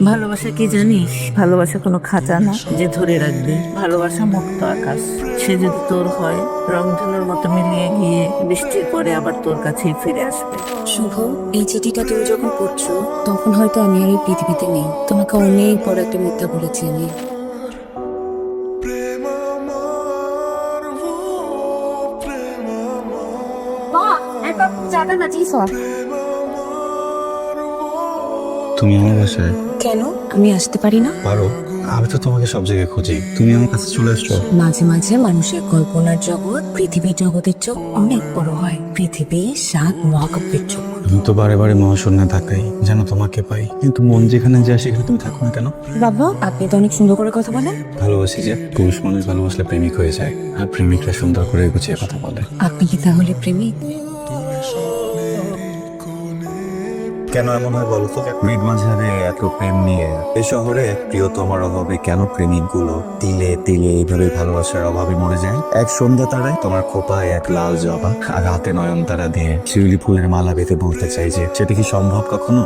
ভালোবাসা কি জানিস? ভালোবাসা কোনো খাঁচা না যে ধরে রাখবে। ভালোবাসা মুক্ত আকাশ। সে যদি তোর হয়, রংধনুর মতো মিলিয়ে গিয়ে বৃষ্টির পরে আবার তোর কাছেই ফিরে আসবে। শুভ, এই চিঠিটা তুমি যখন পড়ছো তখন হয়তো আমি আর এই পৃথিবীতে নেই। তোমাকে অনেক বড় একটা মিথ্যা বলেছি আমি। তুমি আমার বাসায় কেন আমি আসতে পারি না? পারো। আমি তো তোমাকে সব জায়গায় খুঁজি, তুমি আমার কাছে চলে আসছো। মাঝে মাঝে মানুষের কল্পনার জগৎ পৃথিবীর জগতের চোখ অনেক বড় হয়। পৃথিবী 7 মহাকাব্যের চোখ। আমি তো বারে বারে মহাশূন্যে থাকাই যেন তোমাকে পাই, কিন্তু মন যেখানে যায় সেখানে তুমি থাকো না কেন? বাবা, আপনি তো অনেক সুন্দর করে কথা বলেন। ভালোবাসি যে, পুরুষ মানুষ ভালোবাসলে প্রেমিক হয়ে যায়, আর প্রেমিকরা সুন্দর করে গুছিয়ে কথা বলে। আপনি কি তাহলে প্রেমিক? কেন এমন হয় বলো তো? মিড মাঝারে এত প্রেম নিয়ে এই শহরে প্রিয়তমার অভাবে কেন প্রেমিক গুলো তিলে তিলে এইভাবে ভালোবাসার অভাবে মরে যায়? এক সন্ধ্যা তারায় তোমার খোপায় এক লাল জবা আর হাতে নয়নতারা দিয়ে শিউলি ফুলের মালা বেঁধে বলতে চাই যে সেটা কি সম্ভব কখনো?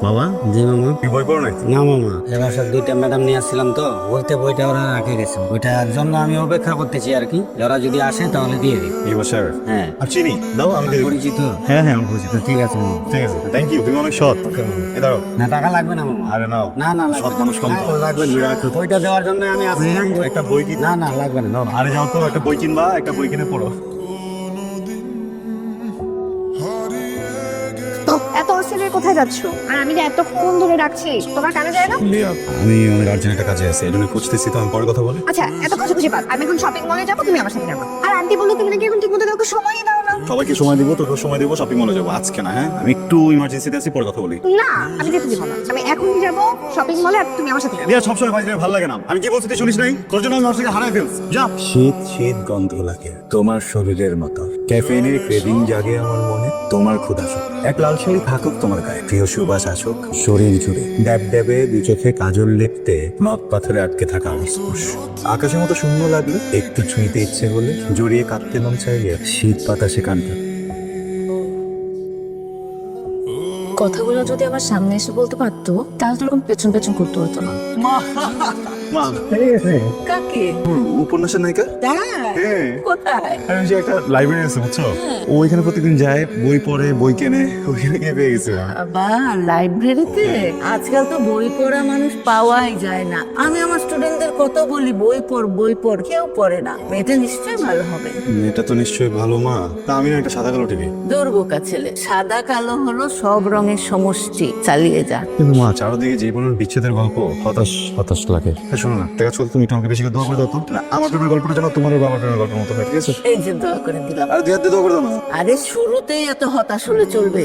বাবা, জি মামা। কি বই পড়ো নাকি? না মামা, এবার সব 2টা ম্যাডাম নিয়ে আসছিলাম তো, বলতে বইটা ওরা রেখে গেছে। ওইটার জন্য আমি অপেক্ষা করতেছি আর কি, ওরা যদি আসে তাহলে দিয়ে দিই। এই বছর হ্যাঁ, আর চিনি দাও, আমি দিয়ে দিবো। পরিচিত। হ্যাঁ হ্যাঁ, আমি পরিচিত। ঠিক আছে মামা। ঠিক আছে, থ্যাংক ইউ, তুমি অনেক সৎ। এ দাঁড়াও। না, টাকা লাগবে না মামা। আরে নাও। না না, সৎ মানুষ কম তো। লাগবে না। বইটা দেওয়ার জন্য আমি আসছি। একটা বই কিন। না না, লাগবে না, নাও না। আরে যাও তো, একটা বই কিনবা, একটা বই কিনে পড়ো। এত অস্ট্রেলিয়ার কোথায় যাচ্ছ? আর আমি যে এতক্ষণ ধরে ডাকছি, তোমার কানে যায় না? আমি অনেক আর্জেন্ট একটা কাজে আছি, এই জন্য খুঁজতেছি, তো আমি পরে কথা বলি। আচ্ছা, এত খুঁজে পাক, আমি এখন শপিং মলে যাবো, তুমি আমার সাথে যাবো। আর আন্টি বললো তুমি নাকি এখন ঠিক মতো কাউকে সময়ই দাও না। সবাইকে সময় দিব, তোকে সময় দিব, শপিং মলে যাবো আজকে না। হ্যাঁ, আমি একটু ইমার্জেন্সিতে আছি, পরে কথা বলি। না, আমি যেতে দিব না। আমি এখনই যাবো শপিং মলে, আর তুমি আমার সাথে যাবে। রিয়া সবসময় বাজে ভালো লাগে না। আমি কি বলছি তুই শুনিস নাই? তোর জন্য আমি মানুষকে হারাই ফেলছি। যা। শীত শীত গন্ধ লাগে তোমার শরীরের মতো, ক্যাফেইনের ক্রেভিং জাগে আমার মনে, তোমার ক্ষুধা শোক। এক লাল শাড়ি থাকুক তোমার গায়ে, প্রিয় সুবাস আসুক শরীর জুড়ে, ড্যাব ড্যাবে দুই চোখে কাজল লেপতে নখ পাথরে আটকে থাকা স্পর্শ, আকাশের মতো শূন্য লাগলে একটু ছুঁইতে ইচ্ছে হলে, জড়িয়ে কাঁদতে মন চাইলে শীত বাতাসে কানটা। কথাগুলো যদি আমার সামনে এসে বলতে পারতো তাহলে তো এরকম পেছন পেছন করতে হতো না। মা, কাকে? উপন্যাসের নায়িকা। হ্যাঁ, কোথায়? আমি যে একটা লাইব্রেরি আছে বুঝছো, ও ওইখানে প্রত্যেকদিন যায়, বই পড়ে, বই কেনে, ওইখানে গিয়ে পেয়ে গেছে। বা লাইব্রেরিতে আজকাল তো বই পড়া মানুষ পাওয়াই যায় না। আমি আমার স্টুডেন্টদের কত বলি বই পড় বই পড়, কেউ পড়ে না। মেয়েটা নিশ্চয়ই ভালো হবে। এটা তো নিশ্চয়ই ভালো মা। তা আমি না একটা সাদা কালো টিভি। দুর্বোকা ছেলে। সাদা কালো হলো সব রঙের সমষ্টি। চালিয়ে যা। কিন্তু মা, চারদিকে জীবনের বিচ্ছেদের গল্প, হতাশ হতাশ লাগে। শোনো না, দেখা চল, তুমি একটু আমাকে বেশি করে দোয়া করে দাও তো। না, আমার প্রেমের গল্পটা যেন তোমার বাবার প্রেমের গল্পের মতো হয়, ঠিক আছে? এই যে দোয়া করে দিলাম। আর দুই হাত দিয়ে দোয়া করে দাও না। আরে শুরুতেই এত হতাশ হলে চলবে?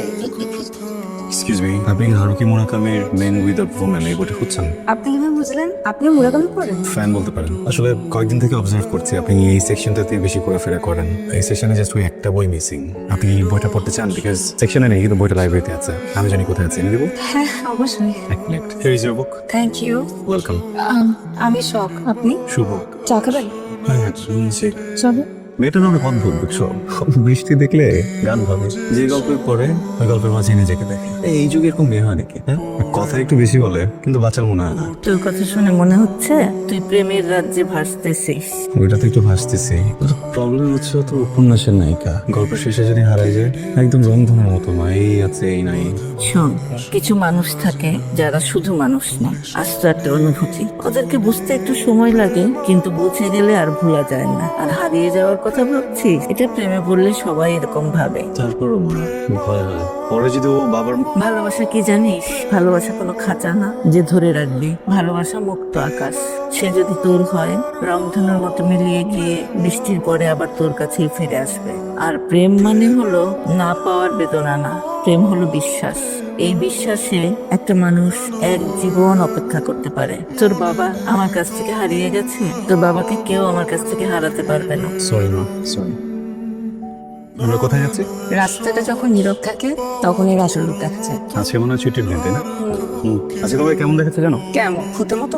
এক্সকিউজ মি, আপনি কি হারুকি মুরাকামির মেন উইদাউট ওম্যান এই বইটা খুঁজছেন? আপনি কিভাবে বুঝলেন? আপনিও মুরাকামি পড়েন? ফ্যান বলতে পারেন। আসলে কয়েকদিন থেকে অবজার্ভ করছি আপনি এই সেকশনটাতে বেশি ঘোরাফেরা করেন। এই সেকশনে জাস্ট ওই একটা বই মিসিং। আপনি এই বইটা পড়তে চান? বিকজ সেকশনে নেই, কিন্তু বইটা লাইব্রেরিতে আছে। আমি জানি কোথায় আছে, এনে দেবো। হ্যাঁ, অবশ্যই। এক minute. Here is your book. Thank you. Welcome. আমি শখ। আপনি শুভ। চা খাবেন? হ্যাঁ, চলো। মেয়েটা না অনেক অদ্ভুত, বুঝছো? বৃষ্টি দেখলে গান ভাবে, যে গল্পের পরে ওই গল্পের মাঝে নিজেকে দেখে। এই যুগে এরকম মেয়ে হয় নাকি? হ্যাঁ, কথা একটু বেশি বলে, কিন্তু বাচ্চার মনে হয় না। তোর কথা শুনে মনে হচ্ছে তুই প্রেমের রাজ্যে ভাসতেছিস। ওইটা তো একটু ভাসতেছি। প্রবলেম হচ্ছে তো উপন্যাসের নায়িকা গল্পের শেষে যদি হারাই যায়, একদম রংধনুর মতো মা, এই আছে এই নাই। শোন, কিছু মানুষ থাকে যারা শুধু মানুষ না, আস্ত একটা অনুভূতি। ওদেরকে বুঝতে একটু সময় লাগে, কিন্তু বুঝে গেলে আর ভোলা যায় না। আর হারিয়ে যাওয়ার কথা ভাবছিস, এটা প্রেমে পড়লে সবাই এরকম ভাবে। তারপরও মা, ভয় হয় পরে যদি ও বাবার। ভালোবাসা কি জানিস? ভালোবাসা কোনো খাঁচা না যে ধরে রাখবি। ভালোবাসা মুক্ত আকাশ। সে যদি তোর হয়, রংধনুর মতো মিলিয়ে গিয়ে বৃষ্টির পরে আবার তোর কাছেই ফিরে আসবে। আর প্রেম মানে হলো না পাওয়ার বেদনা না, প্রেম হলো বিশ্বাস। এই বিশ্বাসে একটা মানুষ এক জীবন অপেক্ষা করতে পারে। তোর বাবা আমার কাছ থেকে হারিয়ে গেছে, তোর বাবাকে কেউ আমার কাছ থেকে হারাতে পারবে না। সরি মা, সরি। আমরা কোথায় যাচ্ছি? রাস্তাটা যখন নীরব থাকে তখন এর আসল রূপ দেখা যায়। আজকে মনে হয় ছুটির দিন, তাই না? আজকে তোমাকে কেমন দেখাচ্ছে জানো? কেমন ভূতের মতো?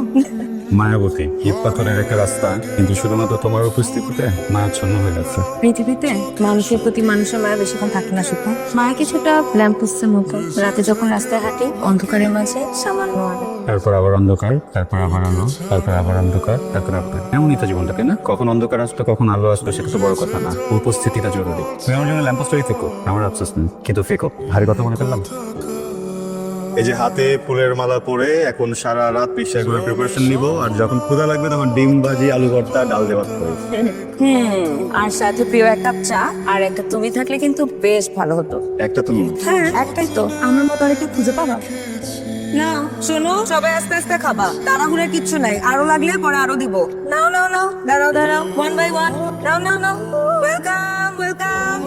মায়াবতী ইট পাথরের একটা রাস্তা, কিন্তু শুধুমাত্র তোমার উপস্থিতিতে মায়াচ্ছন্ন হয়ে যাচ্ছে। পৃথিবীতে মানুষের প্রতি মানুষের মায়া বেশিক্ষণ থাকে না শুধু। মায়া কিছুটা ল্যাম্পপোস্টের মতো, রাতে যখন রাস্তায় হাঁটি অন্ধকারের মাঝে সামান্য আলো। তারপর আবার অন্ধকার, তারপর আবার আলো, তারপর আবার অন্ধকার, তারপর আবার এমনই তো জীবনটা, তাই না? কখন অন্ধকার আসবে কখন আলো আসবে সেটা তো বড় কথা না, উপস্থিতিটা জরুরি। তুমি আমার জন্য ল্যাম্পোস্টই থেকো, আমার আফসোস নেই, কিন্তু ফেকো। ভারী কথা মনে করলাম। এই যে হাতে ফুলের মালা পরে এখন সারা রাত পিসাগুলোর প্রিপারেশন নিব, আর যখন ক্ষুধা লাগবে তখন ডিম ভাজি, আলু ভর্তা, ডাল দেওয়া হবে। আর সাথে প্রিয় এক কাপ চা আর একটা তুমি থাকলে কিন্তু বেশ ভালো হতো। একটা তুমি। হ্যাঁ একটাই তো, আমার মতো আর একটু খুঁজে পাবা না? শোনো, সবাই আস্তে আস্তে খাবা, তাড়াহুড়োর কিচ্ছু নাই, আরো লাগলে পরে আরো দিব। নাও নাও নাও, দাঁড়াও দাঁড়াও, ওয়ান বাই ওয়ান, নাও নাও নাও, ওয়েলকাম ওয়েলকাম।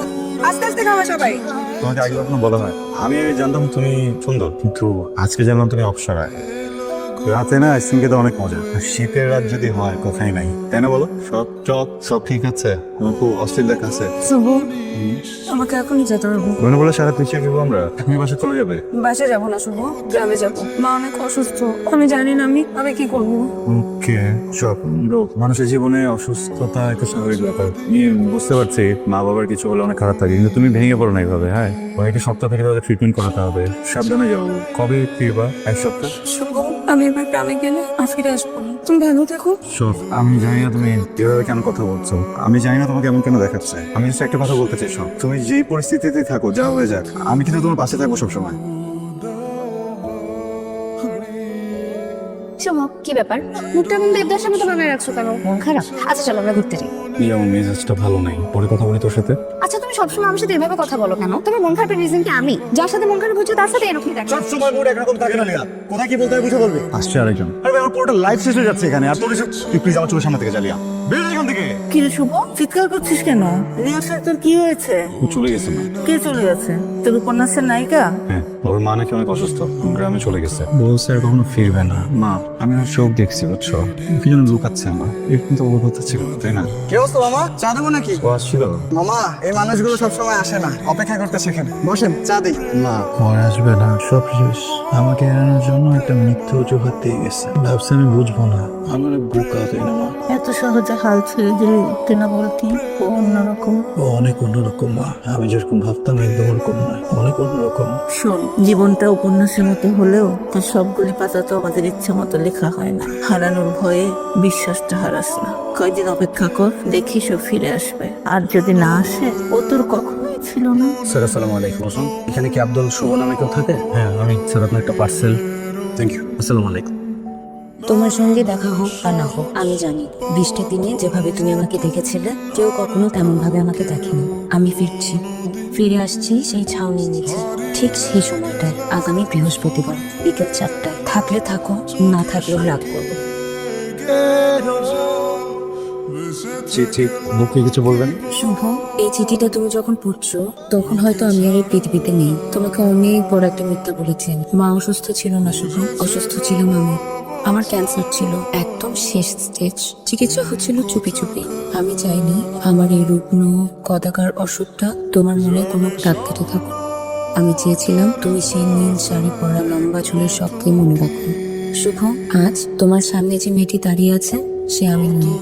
আস্তে আস্তে খাওয়া সবাই। তোমাকে আগে কখনো বলা হয়? আমি জানতাম তুমি সুন্দর, কিন্তু আজকে জানলাম তুমি অপসরা। রাতে না আইসক্রিম খেতে অনেক মজা, আর শীতের রাত যদি হয় কোথায় নাই, তাই না বলো? সব চক সব ঠিক আছে, আমার খুব অস্থির দেখাচ্ছে। শুভ, আমাকে এখনই যেতে হবে। মনে বলে সারা পিছিয়ে দেবো আমরা, তুমি বাসা চলে যাবে? বাসে যাবো না শুভ, গ্রামে যাবো। মা অনেক অসুস্থ, আমি জানি না আমি কি করবো। ওকে সব রোগ মানুষের জীবনে অসুস্থতা একটা স্বাভাবিক ব্যাপার। আমি বুঝতে পারছি মা বাবার কিছু হলে অনেক খারাপ থাকে, কিন্তু তুমি ভেঙে পড়ো না এইভাবে। হ্যাঁ, কয়েকটি সপ্তাহ থেকে তাদের ট্রিটমেন্ট করাতে হবে। সাবধানে যাও। কবে ফিরবা? এক সপ্তাহ। শুভ, আমি এবার গ্রামে গেলে আর ফিরে আসবো না। তুমি ভালো থেকো। সব আমি জানি না তুমি এভাবে কেন কথা বলছো, আমি জানি না তোমাকে এমন কেন দেখাচ্ছে। আমি just একটা কথা বলতে চাই, সব তুমি যেই পরিস্থিতিতে থাকো, যা হয়ে যাক, আমি কিন্তু তোমার পাশে থাকবো সবসময়। শুভ, কি ব্যাপার? মুখটা কিন্তু দেবদাসের মতো বানায় রাখছো কেন? মন খারাপ? আচ্ছা চলো আমরা ঘুরতে যাই। যেমন মেজাজটা ভালো নাই, পরে কথা বলি তোর সাথে। আচ্ছা তুমি সবসময় আমার সাথে এভাবে কথা বলো কেন? তোমার মন খারাপের রিজন কি আমি? যার সাথে মন খারাপ হচ্ছে তার সাথে এরকমই দেখো। সবসময় মুড একরকম থাকে না লিয়া, কোথায় কি বলতে হয় বুঝে বলবি। আসছে আরেকজন। আরে ভাই, আমার পুরোটা লাইফ শেষ হয়ে যাচ্ছে এখানে, আর তোর এসব তুই প্লিজ আমার চোখের সামনে থেকে জ্বালিয়া বের এখান থেকে। কি রে শুভ, চিৎকার করছিস কেন? রিয়াসের তোর কি হয়েছে? চলে গেছে না? কে চলে গেছে? তোর উপন্যাসের নায়িকা? হ্যাঁ, ওর মা নাকি অনেক অসুস্থ, গ্রামে চলে গেছে, বলছে আর কখনো ফিরবে না। মা, আমি ওর চোখ দেখছি বুঝছো, কি যেন লুকাচ্ছে আমার, এরকম তো ওর কথা ছিল তাই না? কে অবস্থা মামা? চা দেবো নাকি? ও আসছিল। মামা, এই মানুষগুলো সবসময় আসে না, অপেক্ষা করতে শেখেন। বসেন, চা দিই। মা, ওর আসবে না, সব শেষ। আমাকে এড়ানোর জন্য একটা মিথ্যে অজুহাত দিয়ে গেছে, ভাবছি আমি বুঝবো না। আমার বোকা, তাই না মা? এত সহজে হাল ছেড়ে দিলি, তুই না বলতি ও অন্যরকম। ও অনেক অন্যরকম মা, আমি যেরকম ভাবতাম একদম ওরকম নয়, অনেক অন্যরকম। শোন, জীবনটা উপন্যাসের মতো হলেও তার সবগুলি পাতা তো আমাদের ইচ্ছা মতো লেখা হয় না। হারানোর ভয়ে বিশ্বাসটা হারাস না, কয়দিন অপেক্ষা কর, দেখিস ও ফিরে আসবে। আর যদি না আসে, ও তোর কখনোই ছিল না। স্যার আসসালামু আলাইকুম। এখানে কি আব্দুল শুভ নামে কেউ থাকে? হ্যাঁ আমি। স্যার আপনার একটা পার্সেল। Thank you. আসসালামু আলাইকুম। তোমার সঙ্গে দেখা হোক বা না হোক, আমি জানি বৃষ্টির দিনে যেভাবে তুমি আমাকে দেখেছিলে কেউ কখনো তেমন ভাবে আমাকে দেখেনি। আমি ফিরছি, ফিরে আসছি সেই ছাউনির নিচে, ঠিক সেই সময়টায়, আগামী বৃহস্পতিবার বিকেল 4টায়। থাকলে থাকো, না থাকলেও রাগ করবো। চিঠি মুখে কিছু বলবেন? শুভ, এই চিঠিটা তুমি যখন পড়ছো তখন হয়তো আমি আর এই পৃথিবীতে নেই। তোমাকে অনেক বড় একটা মিথ্যা বলেছি। মা অসুস্থ ছিল না শুভ, অসুস্থ ছিলাম আমি। আমার ক্যান্সার ছিল একদম শেষ স্টেজ, চিকিৎসা হচ্ছিল চুপি চুপি। আমি চাইনি আমার এই রুগ্ন কদাকার অসুখটা তোমার মনে কোনো দাগ কেটে থাকুক। আমি চেয়েছিলাম তুমি সেই নীল শাড়ি পরা লম্বা চুলের সবকে মনে রাখো। শুভ, আজ তোমার সামনে যে মেয়েটি দাঁড়িয়ে আছে সে আমি নই।